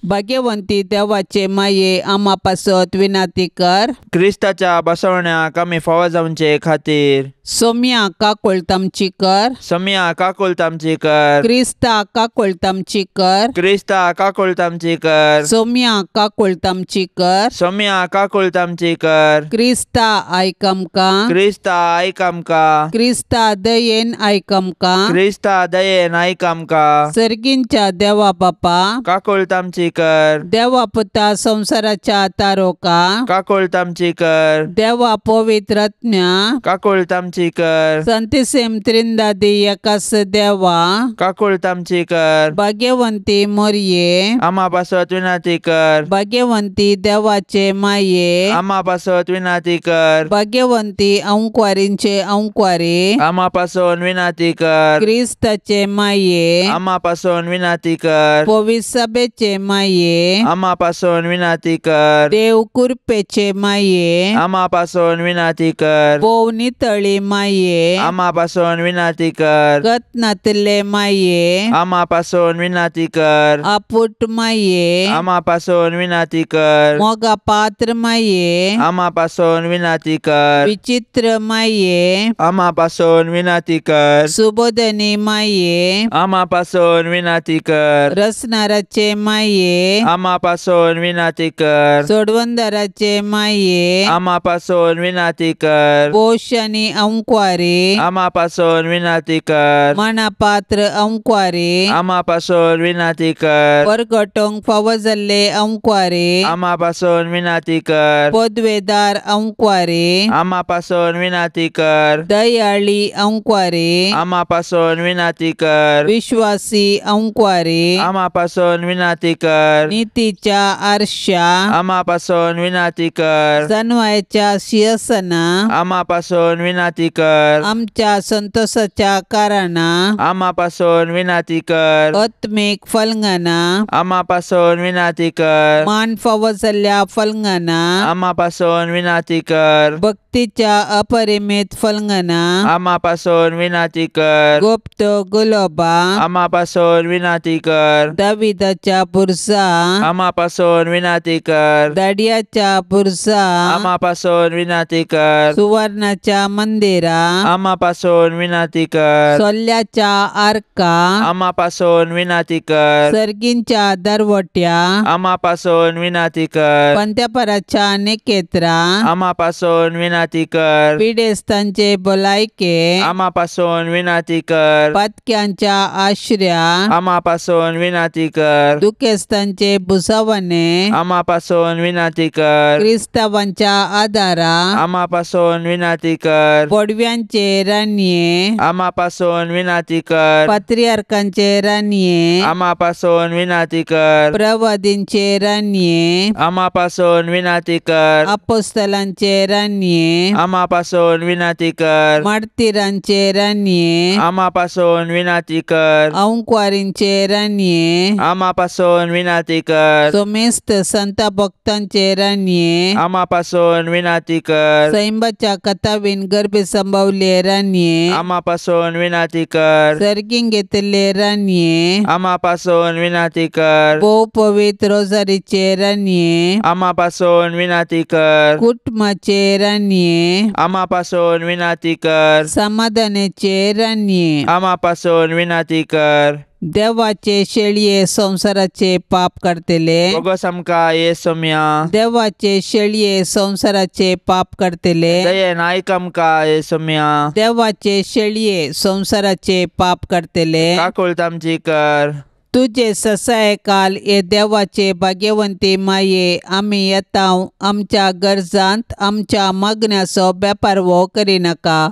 भाग्यवंती देवाचे माये आम्हा पासत विनाती कर. क्रिस्ताच्या बसवण्याक आमी फावो जावचे खातीर सोम्या काकुळतामची कर. सोम्या काकुळतामची कर. क्रिस्ता काकुळतामची कर. क्रिस्ता काकुळतामची कर. सोम्या काकुळतामची कर. सोम्या काकुळतामची कर. क्रिस्ता आयक आमकां. क्रिस्ता आयक आमकां. क्रिस्ता दयेन आयक आमकां. क्रिस्ता दयेन आयक आमकां. सर्गींच्या देवा बापा काकुळतामची कर. देवा पुता संसाराच्या तारोका काकुळतामची कर. देवा पवित्र आत्म्या काकुळतामची कर. संतिसेम त्रिंदादी एकास देवा काकुळतामची कर. भाग्यवंती मरये आम्हा पासत विनाती कर. भाग्यवंती देवाचे माये आम्हा पासत विनाती कर. भाग्यवंती अंकवारींचे अंकवारी आम्हा पासून विनाती कर. क्रिस्ताचे माये आम्हा पासून विनाती कर. पवित्र सभेचे माये माये आम्हा पासून विनंती कर. देव कृपेचे माये आम्हा पासून विनंती कर. पोवनी तळी माये आम्हा पासून विनंती कर. कतनातले माये आम्हा पासून विनंती कर. आपुट माये आम्हा पासून विनंती कर. मोगा पात्र माये आम्हा पासून विनंती कर. विचित्र माये आम्हा पासून विनंती कर. सुबोधनी माये आम्हा पासून विनंती कर. रसनाराचे माये आम्हा पासून विनंती कर. सोडवंदराचे माये आम्हा पासून विनंती कर. पोष आणि अंक्वारे आम्हा पासून विनंती कर. मनापात्र अंक्वारे आम्हा पासून विनंती कर. परगटोंक फावो जाल्ले अंक्वारे आम्हा पासून विनंती कर. पदवेदार अंक्वारे आम्हा पासून विनंती कर. दयाळी अंक्वारे आम्हा पासून विनंती कर. विश्वासी अंक्वारे आम्हा पासून विनंती कर. नीतीच्या आरशा आम्हा पासून विनंती कर. सन्वयाच्या सिंहासना आम्हा पासून विनंती कर. आमच्या संतोषाच्या कारणा आम्हा पासून विनंती कर. आत्मिक फलंगना आम्हा पासून विनंती कर. मान फावो जाल्ल्या फलंगना आम्हा पासून विनंती कर. भक्तीच्या अपरिमित फलंगना आम्हा पासून विनंती कर. गुप्त गुलाबा आम्हा पासून विनंती कर. दाविदाच्या बुरजा आम्हा पासून विनंती कर. दाडियाच्या बुरजा आम्हा पासून विनंती कर. सुवर्णाच्या मंदिरा आम्हा पासून विनंती कर. सोल्ल्याच्या आर्का आम्हा पासून विनंती कर. सर्गींच्या दरवट्या आम्हा पासून विनंती कर. पंत्यापराच्या नेकेत्रा आम्हा पासून विनंती कर. पिडेस्तांचे भलायके आम्हा पासून विनंती कर. पातक्यांच्या आश्र्या आम्हा पासून विनंती कर. दुखेस्तांचे बुसावणे आम्हा पासून विनंती कर. क्रिस्तावांच्या आदारा आम्हा पासून विनंती कर. पडव्यांचे रान्ये आम्हा पासून विनंती कर. पात्रियार्कांचे रान्ये आम्हा पासून विनंती कर. प्रवादींचे रान्ये आम्हा पासून विनंती कर. अपोस्तलांचे रान्ये आम्हा पासून विनंती कर. मार्तिरांचे रान्ये आम्हा पासून विनंती कर. अंक्वारींचे रान्ये आम्हा पासून विनंती कर. सोमेस्त संत भक्तांचे रान्ये आम्हा पासून विनंती कर. सैंबाच्या कथावीन गर्भे संभवले रान्ये आम्हा पासून विनंती कर. सर्गीन घेतले रान्ये आम्हा पासून विनंती कर. भोव पवित्र रोजारीचे रान्ये आम्हा पासून विनंती कर. कुटुंबाचे रान्ये आम्हा पासून विनंती कर. समाधानाचे रान्ये आम्हा पासून विनंती कर. देवाचे शेळये संसाराचे पाप करतले बोगस आमका येसुम्या. देवाचे शेळये संसाराचे पाप करतले दयेन ऐक आमका येसुम्या. देवाचे शेळये संसाराचे पाप करतले काकुळत आमची कर. तुझे ससाय काल ये देवाचे भाग्यवंती माये आम्ही येताव आमच्या गरजांत आमच्या मागण्याचो बेपार वो करिनाका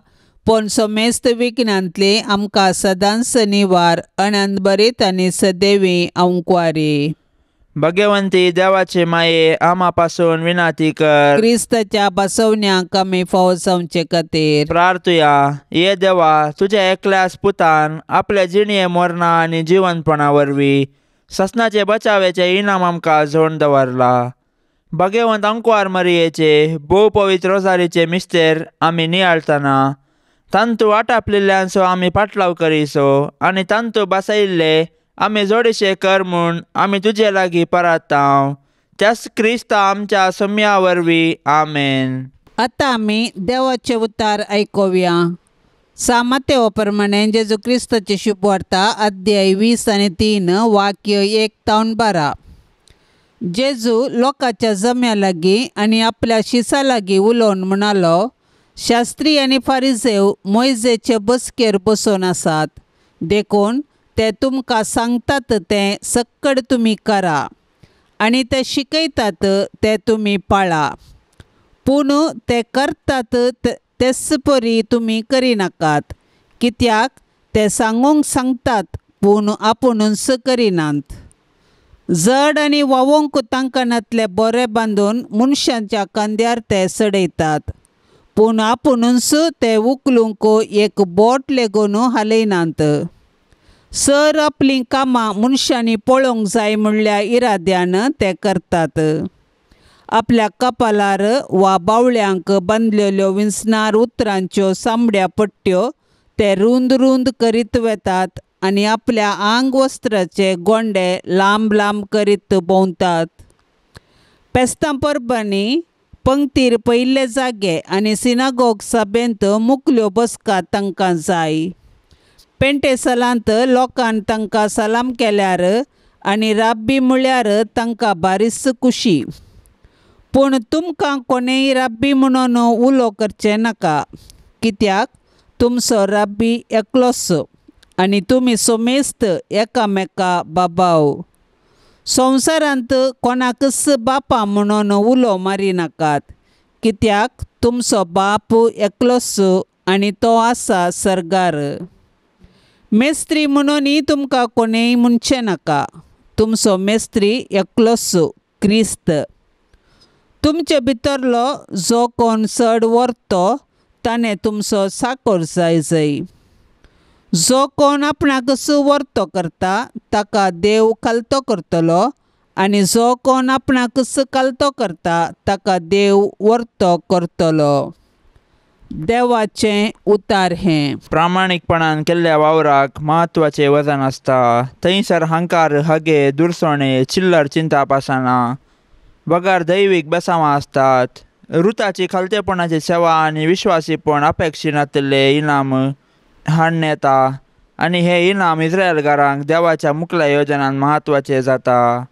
पण सोमेस्त विघ्नांतली आमकां सदांच निवार अनंत बरीत आनी सदैवी अंकुवारी. भाग्यवंती देवाचे माये आम्हा पासून विनंती कर. क्रिस्ताच्या बसवण्याक आमी फावो जावचे खातीर प्रार्थुया. ये देवा तुझ्या एकल्याच पुतान आपल्या जिणये मरणा आनी जिवंतपणा वरवीं ससनाचे बचावेचे इनाम आमकां जोडून दवरला. भाग्यवंत अंकुवार मरियेचे भोव पवित्र रोजारीचे मिस्तेर आमी नियाळतना तांतू आटापलेल्यांचो आमी पाटलाव करिसो आनी तांतू बसयिल्ले आमी जोडीशे कर म्हूण आमी तुजे लागीं परताव. त्याच क्रिस्त आमच्या सोम्या वरवीं आमेन. आतां आमी देवाचे उतार आयकुया. सामात्य प्रमाणे जेजू क्रिस्ताची शुभ वार्ता अध्याय 20 आनी 3 वाक्य 1-12. जेजू लोकांच्या जम्या लागीं आनी आपल्या शिसा लागीं उलोवन म्हणालो, शास्त्री आनी फारिजेव मोइजेचे बसकेर बसून आसात. देखून ते तुमकां सांगतात तें सक्कड तुमी करा आनी ते शिकयतात ते तुमी पाळा. पूण ते करतात तेच परी तुमी करिनाकात, कित्याक ते सांगूंक सांगतात पूण आपुणूच करिनात. जड आनी वावोंक तांकानातले बरे बांदून मनशांच्या खांद्यार ते सडयतात, पूण आपुणूच ते उखलूंक एक बोट लेगून हालयनात. सर आपलीं कामां मनशांनी पळोवंक जाय म्हणल्या इराद्यान ते करतात. आपल्या कपालार वा बावळ्यांक बांदलेल्यो विंसनार उतरांच्यो सामड्या पट्ट्यो ते रुंद रुंद करीत वेतात आनी आपल्या आंग वस्त्राचे गोंडे लांब लांब करीत भोंवतात. पेस्तां परबांनी पंक्तीर पयिल्ले जागे आनी सिनागोग सभेंत मुखल्यो बसका तांकां जाय. पेंटेसलांत लोकान तांकां सलाम केल्यार आनी राब्बी म्हळ्यार तांकां बारीस खुशी. पूण तुमकां कोणेय राब्बी म्हणून उलो करचें नाका, कित्याक तुमचो राब्बी एकलोच आनी तुमी सोमेस्त एकामेका बाबाव. संवसारांत कोणाकच बापा म्हणून उलो मारी नाकात, कित्याक तुमचो बाप एकलोच आनी तो आसा सर्गार. मेस्त्री म्हणूनय तुमकां कोणेय म्हणचें नाका, तुमचो मेस्त्री एकलोच क्रिस्त. तुमचे भितरलो जो कोण चड व्हरतो ताणें तुमचो साकोर जाय. जो कोण आपणाकच व्हरतो करता ताका देव कालतो करतलो आनी जो कोण आपणाकच कालतो करता ताका देव व्हरतो करतलो. देवाचें उतार हें. प्रामाणीकपणान केल्ल्या वावराक म्हत्वाचें वजन आसता. थंयसर हांकार, हगे, दुरसोणे, चिल्लर चिंता पासना. बगार दैवीक बेसांवां आसतात. रुताची खालतेपणाची सेवा आनी विश्वासीपण अपेक्षिनातले इनाम हाडून येता आनी हे इनाम इस्रायेलकारांक देवाच्या मुखल्या योजनान म्हत्वाचें जाता.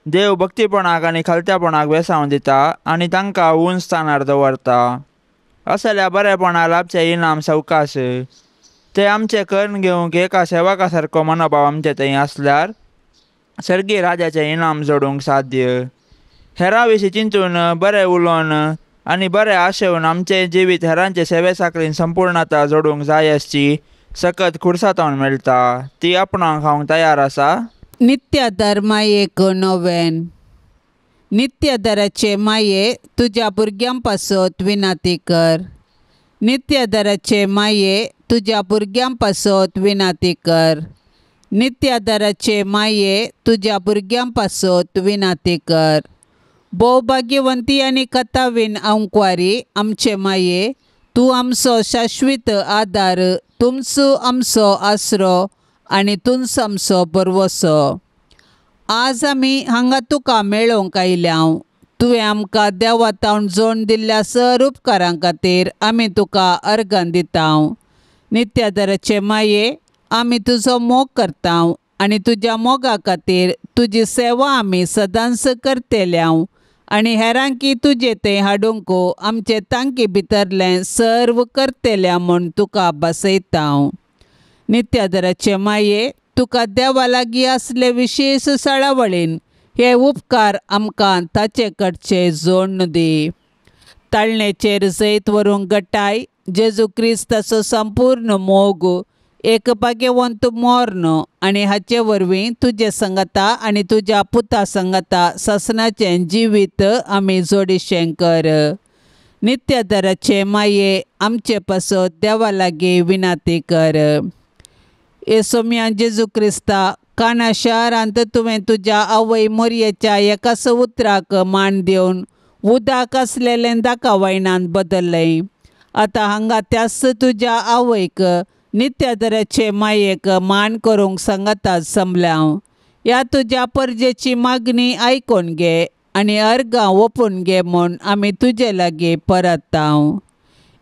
देव भक्तीपणाक आनी खालत्यापणाक बेसांव दिता आनी तांकां उंच स्थानार दवरता. असल्या बरेपणा लाभचें इनाम सवकास. ते आमचें कर्ण घेवंक एका सेवका सारको मनोभाव आमचे थंय आसल्यार सर्गी राजाचें इनाम जोडूंक साध्य. हेरां विशीं चिंतून, बरें उलोवन आनी बरें आशेवन आमचें जिवीत हेरांचे सेवे साकरीन संपूर्णता जोडूंक जाय आसची सकत खुर्सातावन मेळटा. ती आपणाक हांव तयार आसा. नित्यादार मायेक नोवेन. नित्यादाराचे माये तुज्या भुरग्यां पासत विनाती कर. नित्यादाराचे माये तुज्या भुरग्यां पासत विनाती कर. नित्यादाराचे माये तुज्या भुरग्यां पासत विनाती कर. भोवभाग्यवंती आनी कथावीन अंकवारी आमचे माये, तूं आमचो शाश्वीत आदार, तुमच आमचो आसरो आनी तुंच आमचो बरवसो. आज आमी हांगा तुका मेळोवंक आयल्याव. तुवें आमकां देवातावन जोड दिल्ल्या सर उपकारां खातीर आमी तुका अर्गां दिताव. नित्यादाराचे माये, आमी तुजो मोग करताव आनी तुज्या मोगा खातीर तुजी सेवा आमी सदांच करतेल्याव आनी हेरांकी तुजे थंय हाडूंक आमचे तांकी भितरलें सर्व करतेल्या म्हूण तुका बसयताव. नित्यादाराचे माये, तुका देवा लागीं आसले विशेश सळावळीन हे उपकार आमकां ताचे कडचे जोडून दी. ताळणेचेर जैत व्हरूंक घटाय, जेजू क्रिस्ताचो संपूर्ण मोग, एक भाग्यवंत मोर्न आनी हाचे वरवीं तुजे संगता आनी तुज्या पुता संगता ससनाचें जिवीत आमी जोडिशें कर. नित्यादाराचे माये, आमचे पासत देवा लागीं विनाती कर. येसोम्या जेजू क्रिस्ता, काना शारांत तुवें तुज्या आवय मोरयेच्या एकाच उतराक मान दिवन उदक आसलेलें दाखवायणान बदल्लें. आतां हांगा त्याच तुज्या आवयक, नित्यादाराचे मायेक मान करूंक सांगातात समल्याव. ह्या तुज्या परजेची मागणी आयकून घे आनी अर्गां ओपून घे म्हूण आमी तुजे लागीं परताव.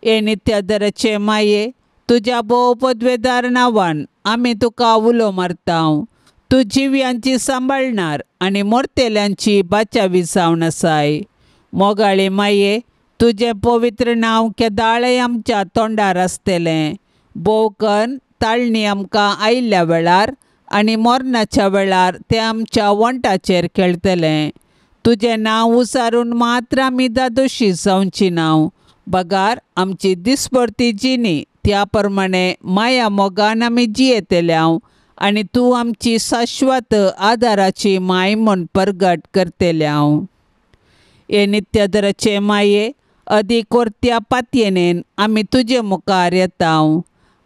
हे नित्यादाराचे माये, तुज्या भोव पदवेदार नांवान आमी तुका उलो मारताव. तूं जिव्यांची सांबाळणार आनी मोरतेल्यांची बाचावी जावन आसाय. मोगाळी माये, तुजें पवित्र नांव केदाळय आमच्या तोंडार आसतलें. भोवकन ताळणी आमकां आयिल्ल्या वेळार आनी मोरनाच्या वेळार तें आमच्या वंटाचेर खेळटलें. तुजें नांव उसारून मात्र आमी दादोशी जावची नांव. बगार आमची दिसपडती जिणी त्या प्रमाणे माया मोगान आमी जियेतल्याव आनी तूं आमची शाश्वत आदाराची माय म्हूण परगट करतल्याव. हे नित्यादाराचे माये, अदीक कोरत्या पातयेनेन आमी तुजे मुखार येताव.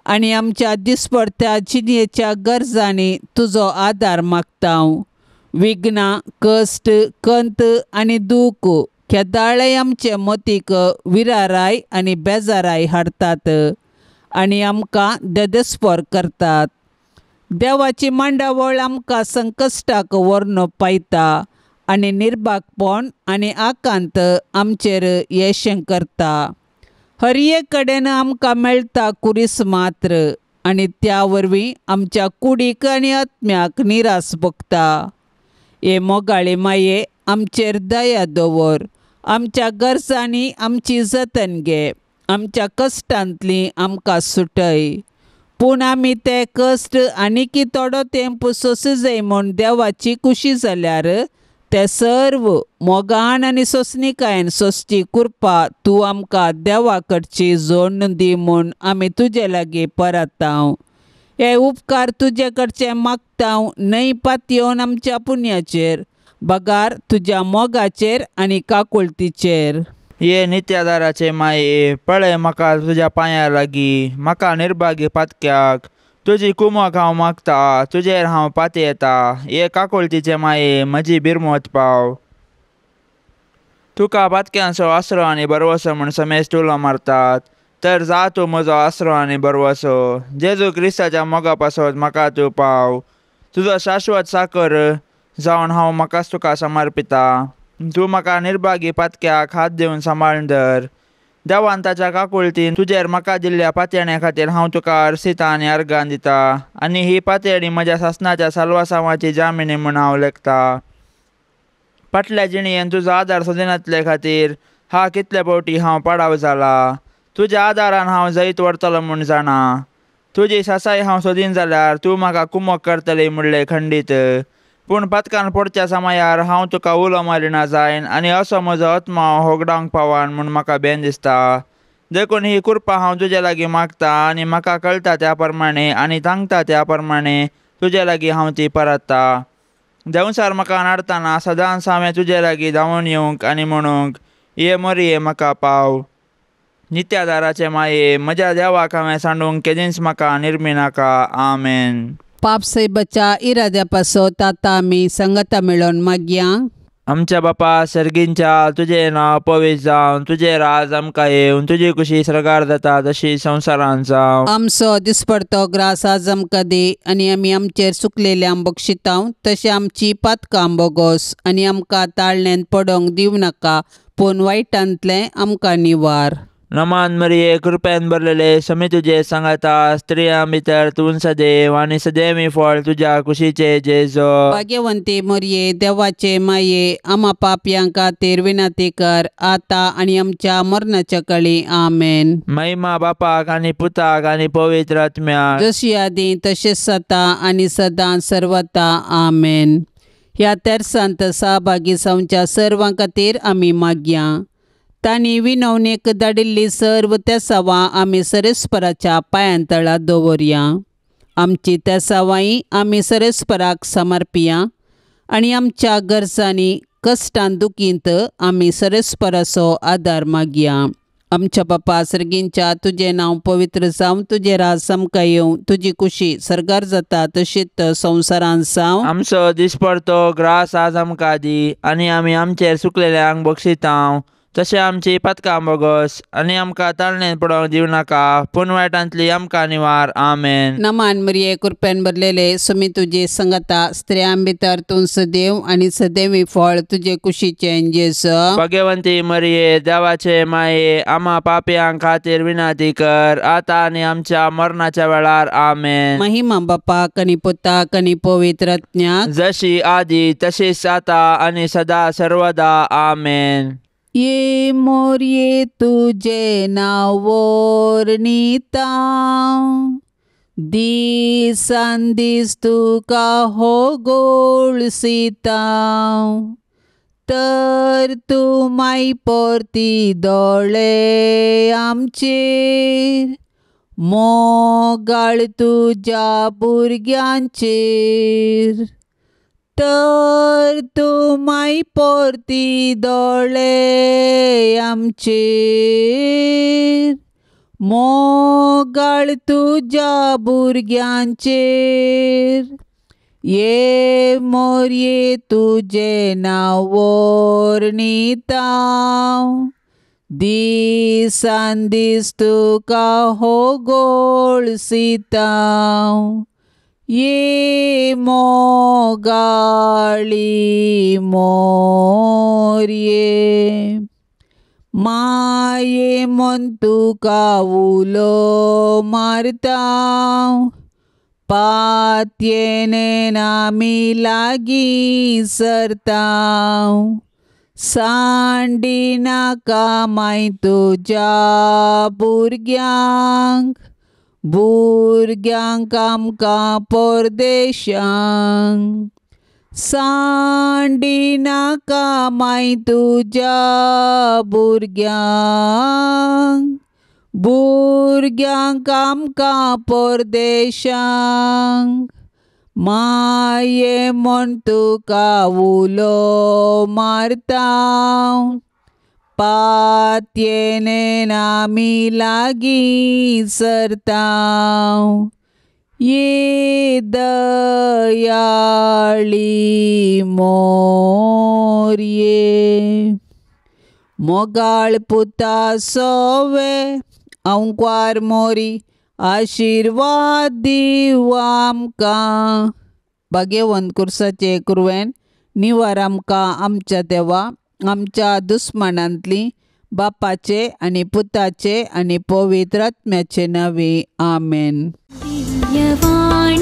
आनी आमच्या दिसपडत्या जिणेच्या गरजांनी तुजो आदार मागतां. विघ्नां, कश्ट, कंत आनी दूख केदाळय आमचे मतीक विराराय आनी बेजाराय हाडटात आनी आमकां देदेस्पर करतात. देवाची मांडावळ आमकां संकश्टाक व्हरून पायता आनी निर्भागपण आनी आकांत आमचेर येशें करता. हर एक कडेन आमकां मेळटा कुरीस मात्र आनी त्या वरवीं आमच्या कुडीक आनी आत्म्याक निरास भोगता. हे मोगाळे माये आमचेर दया दवर. आमच्या गरजांनी आमची जतन घे. आमच्या कश्टांतली आमकां सुटय. पूण आमी ते कश्ट आनीक थोडो तेंप सोंसूं जाय म्हूण देवाची खुशी जाल्यार ते सर्व मोगान आनी सोंसणिकायेन सोंसची कृपा तूं आमकां देवा कडची जोडून दी म्हूण आमी तुजे लागीं परतांव. हे उपकार तुजे कडचे मागतां न्हय पातयेवन आमच्या पुण्याचेर, बगार तुज्या मोगाचेर आनी काकुळतीचेर. ये नित्यादाराचे माये, पळय म्हाका तुज्या पांयां लागीं. म्हाका निर्भागी पातक्याक तुजी कुमक हांव मागता. तुजेर हांव पातयेता. ये काकुळतीचे माये, म्हजी बिरमोत पाव. तुका पातक्यांचो आसरो आनी बरवसो म्हूण समेज टुलो मारतात, तर जा तूं म्हजो आसरो आनी बरवसो. जेजू क्रिस्ताच्या मोगा पासत म्हाका तूं पाव. तुजो शाश्वत साकर जावन हांव म्हाकाच तुका समर्पिता. तूं म्हाका निर्भागी पातक्याक हात दिवन सांबाळून धर. देवान ताच्या काकुळतीन तुजेर म्हाका दिल्ल्या पातयणे खातीर हांव तुका अर्सिता आनी अर्गां दिता. आनी ही पातयणी म्हज्या सासणाच्या साल्वासांवाची जामिनी म्हूण हांव लेखता. फाटल्या जिणयेन तुजो आदार सदिनातले खातीर हा कितले फावटी हांव पाडाव जाला. तुज्या आदारान हांव जैत व्हरतलो म्हूण जाणा. तुजी सासाय हांव सोदीन जाल्यार तूं म्हाका कुमक करतली म्हणलें खंडीत. पूण पातकान पडच्या समयार हांव तुका उलो मारिना जायन आनी असो म्हजो आत्मा होगडावंक पावान म्हूण म्हाका भेन दिसता. देखून ही कृपा हांव तुजे लागीं मागता आनी म्हाका कळटा त्या प्रमाणे आनी सांगता त्या प्रमाणे तुजे लागीं हांव ती परतता. देंवसार म्हाका नाडटना सदांच हांवें तुजे लागीं धांवून येवंक आनी म्हणूंक, ये मोरये म्हाका पाव. नित्यादाराचे माये, म्हज्या देवाक हांवें सांडूंक केदींच म्हाका निर्मी नाका. आमेन. पाप से बचा इराद्या पासत आतां आमी संगता मेळोन मागया. आमच्या बापा सर्गींच्या, तुजें नांव पवित्र जावन, तुजें राज आमकां येवन, तुजी कुशी सरकार जाता तशी संवसारांत जावं. आमचो दिसपडतो ग्रास आज आमकां दे आनी आमी आमचेर चुकलेल्यांक बक्षितांव तशें आमची पातकां बोगोस आनी आमकां ताळण्यांत पडोंक दिवं नाका, पूण वायटांतलें आमकां निवार. नमान मरिये, कृपेन भरलेले समी तुजे सांगाता, स्त्रियां भितर तूं सदैव आनी सदैवी फळ तुज्या कुशीचे जेजो. भाग्यवंते मरिये, देवाचे माये, आम्हा पापयां खातीर विनंती कर, आतां आनी आमच्या मरणाच्या काळी. आमेन. महिमा बापाक आनी पुताक आनी पवित्र आत्म्याक, जशी आदी तशेंच जाता आनी सदां सर्वता. आमेन. ह्या तेरसांत सहभागी जावच्या सर्वां खातीर आमी मागया. तांणी विनवणेक धाडिल्ली सर्व तेसावां आमी सरेस्पराच्या पांयां तळा दवरया. आमची तेसावांय आमी सरेस्पराक समर्पिया आनी आमच्या गरजांनी कश्टान दुखींत आमी सरेस्पराचो आदार मागया. आमच्या बापा सर्गींच्या, तुजें नांव पवित्र जावं, तुजें राज आमकां येवं, तुजी कुशी सरकार जाता तशीच संवसारांत जावं. आमचो दिसपडतो ग्रास आज आमकां दी आनी आमी आमचेर चुकलेल्यांक बक्षितांव तशें आमची पातकां बोगोस आनी आमकां ताळणेंत पडोंक दिवं नाका, पूण वायटांतली आमकां निवार. आमेन. नमान मरिये, कृपेन भरलेले समी तुजे संगता, स्त्रियां भितर तूं सदैव आनी सदैवी फळ तुजे कुशीचें जेजो. भाग्यवंती मरिये, देवाचे माये, आम्हा पापयां खातीर विनंती कर, आतां आनी आमच्या मरणाच्या वेळार. आमेन. महिमा बापाक आनी पुताक आनी पवित्र आत्म्याक, जशी आदी तशीच आता आनी सदा सर्वदा. आमेन. ये मोरये तुझे नाव वर्णिता, दिसान दीस तुका हो गोळसिता, तर तूं माई परती दोळे आमचेर, मोगाळ तुज्या भुरग्यांचेर, तर तूं माई परती दोळे आमचेर, मोगाळ तुझ्या भुरग्यांचेर, ये मोरये तुझे नांव वर्णितां, दिसान दीस तुका होगोळसितां. ये मोगाळी मोरये, माये मन तुका उलो मारता, पातयेनेन आमी लागीं सरता. सांडी नाका माय तुज्या भुरग्यांक, भुरग्यांक आमकां परदेशांक. सांडी नाका माय तुज्या भुरग्यांक, भुरग्यांक आमकां परदेशांक. माये म्हण तुका उलो मारता, पातयेनेन आमी लागीं सरता. ये दयाळी मोरये, मोगाळ पुता सोवे अंकवार मोरी, आशिर्वाद दिव आमकां. भाग्यवंत कुर्साचे कुरवेन निवार आमकां आमच्या देवा, आमच्या दुस्मनांतली, बापाचे आनी पुताचे आनी पवित्र आत्म्याचे नांवे. आमेन. दिव्यवाणी